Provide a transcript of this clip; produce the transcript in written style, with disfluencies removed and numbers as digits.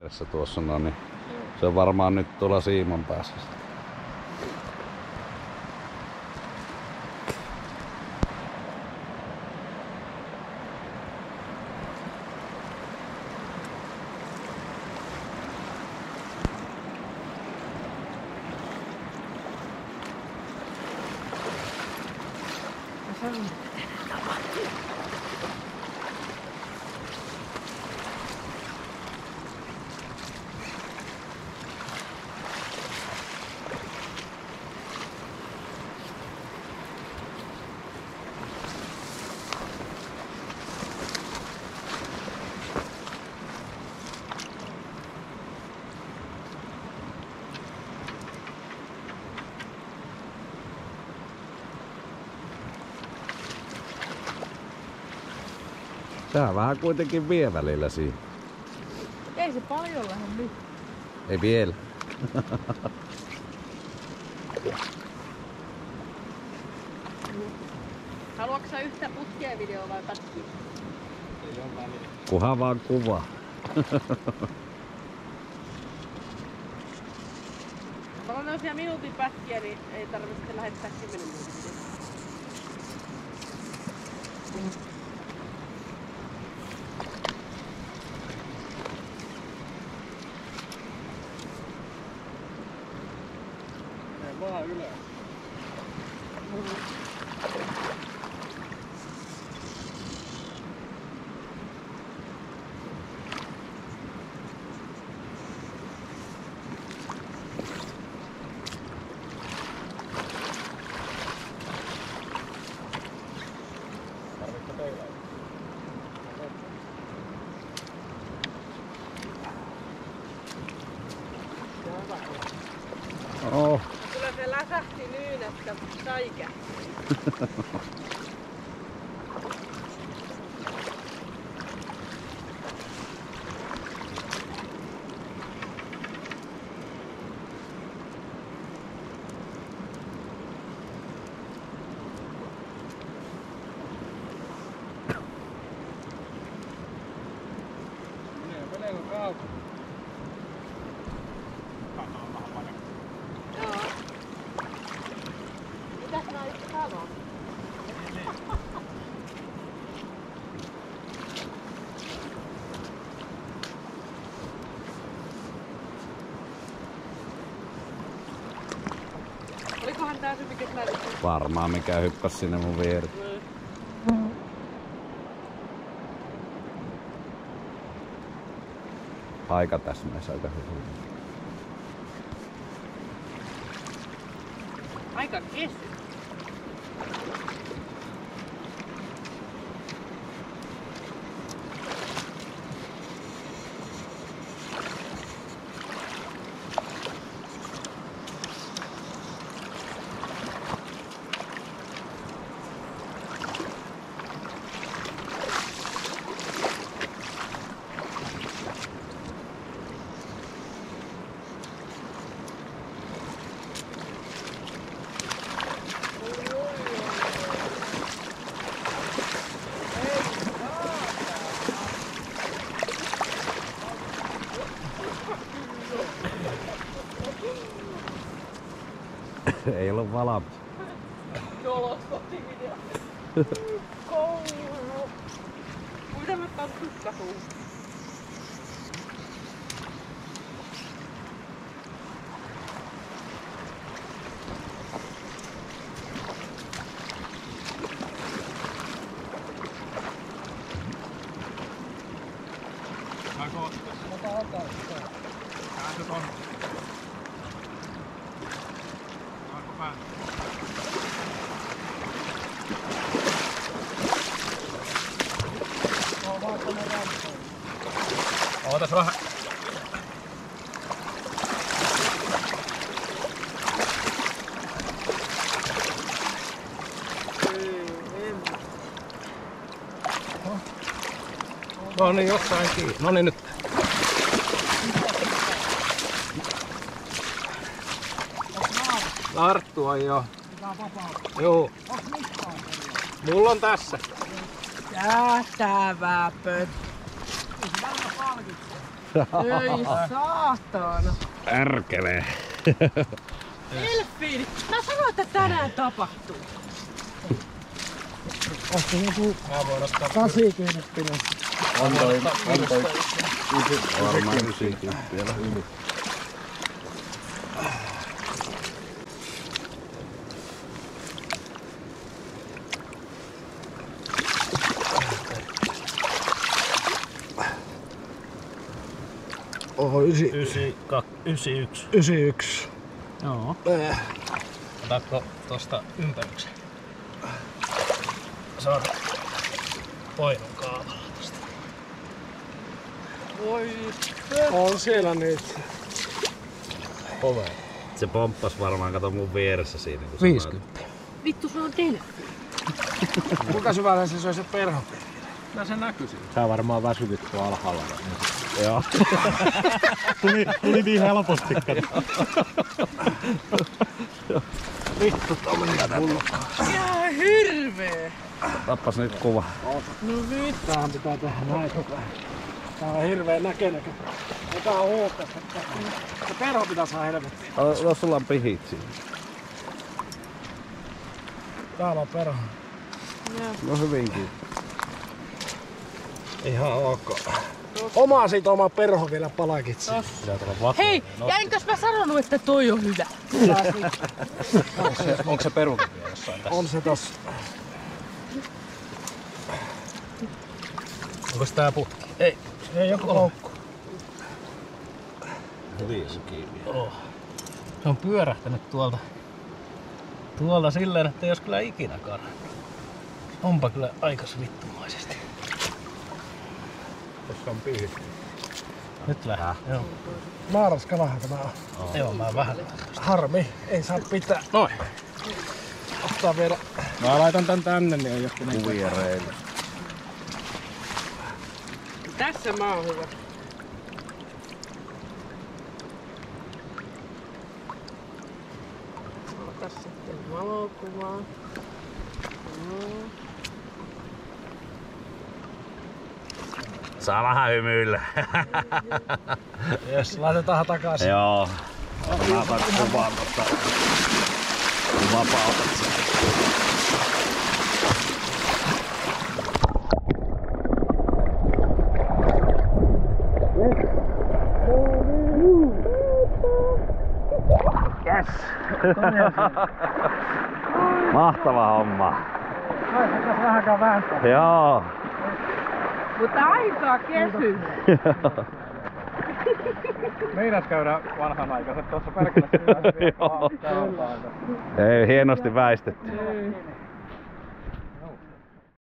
Tuossa no niin. Se on varmaan nyt tuolla siiman päässä. Tää vähän kuitenkin vie välillä siinä. Ei se paljon lähde nyt. Ei vielä. Haluatko sä yhtä putkea videoa vai pätkiä? Ei ole väliä. Kuhan vaan kuva. Mulla on siellä minuutin pätkiä, niin ei tarvitse lähettää 10 minuuttia. Mene vaan ylös. Tarvitko peilaa? Oh. Kyllä se läsähti niin, että säikä. Meneekö kautta? Joo. Mitäs mä itse sanon? Olikohan tää se mikä sä näytit? Varmaan mikä hyppäs sinne mun viereen. Aika täsmäis aika hyvin. Aika kesy. Ei ollut valmis. Noloskotivideo. Koulu. Mitä mä otan tukkasuun? Saanko ottaa? Ota sitä. Kääntö tonne. Saanko päälle? Ootas vähän. No niin, jossain kiinni. No niin nyt. Tarttua joo. Joo. Mulla on tässä. Kähtävää pöt. Ei saatana. Ärkelee. Delfiini! Mä sanoin, että tänään tapahtuu. Onko joku Mä voin ottaa 80? On toi varmaan 90 vielä. Oho, 91. 91. Joo. Otatko tosta ympäryksen? Saat poinun kaavalla tosta. Voi. On siellä niitä. Oveen. Se pomppas varmaan, kato mun vieressä siinä. Kun 50. Vittu, sulla on delfiini. Kuinka syvällä se söi se perho? No se näkyy siinä. Sä varmaan väsytit tuolla alhaalla. Joo. Tuli niin helposti. Vittu, tommonen pullukka. Ihan hirveä. Tappas nyt kuva. No vittu. Tähän pitää tehdä näin koko ajan. Tää on hirveen näkenäkö. Ota huokasta. Se perho pitää saada helvettiin. Jos sulla on pihit siinä. Täällä on perho. No hyvinkin. Ihan ok. Oma siitä oma perho vielä palakitsi. Hei, jäinkös mä sanonut, että toi on hyvä? Onko se perukin vielä jossain tässä? On se tossa. Onko tää putki? Ei joku loukku. Hyvin se kiinni. Se on pyörähtänyt tuolta silleen, että ei jos kyllä ikinä kannata. Onpa kyllä aikas vittumaisesti. Tossa on pihit. Nyt vähän. Joo. Naaraskalahan tämä on. Joo, mä vähän. Harmi, ei saa pitää. Noin. Ottaa vielä. Mä laitan tän tänne, niin ei joku niin. Kuvia reilu. Tässä mä oon hyvä. Ota sitten valokuvaa. Saa vähän hymyillä. Jes, laitetaan takaisin. Joo. Mä otan kuvaan tosta. Vapautat sen. Yes! Mahtava homma. Ai, se tässä vähänkään vääntää. Joo. Mutta aika kesy. Meidät käydään vanhanaikaiset tuossa perkeleessä. Ei, hienosti väistetty. Ei.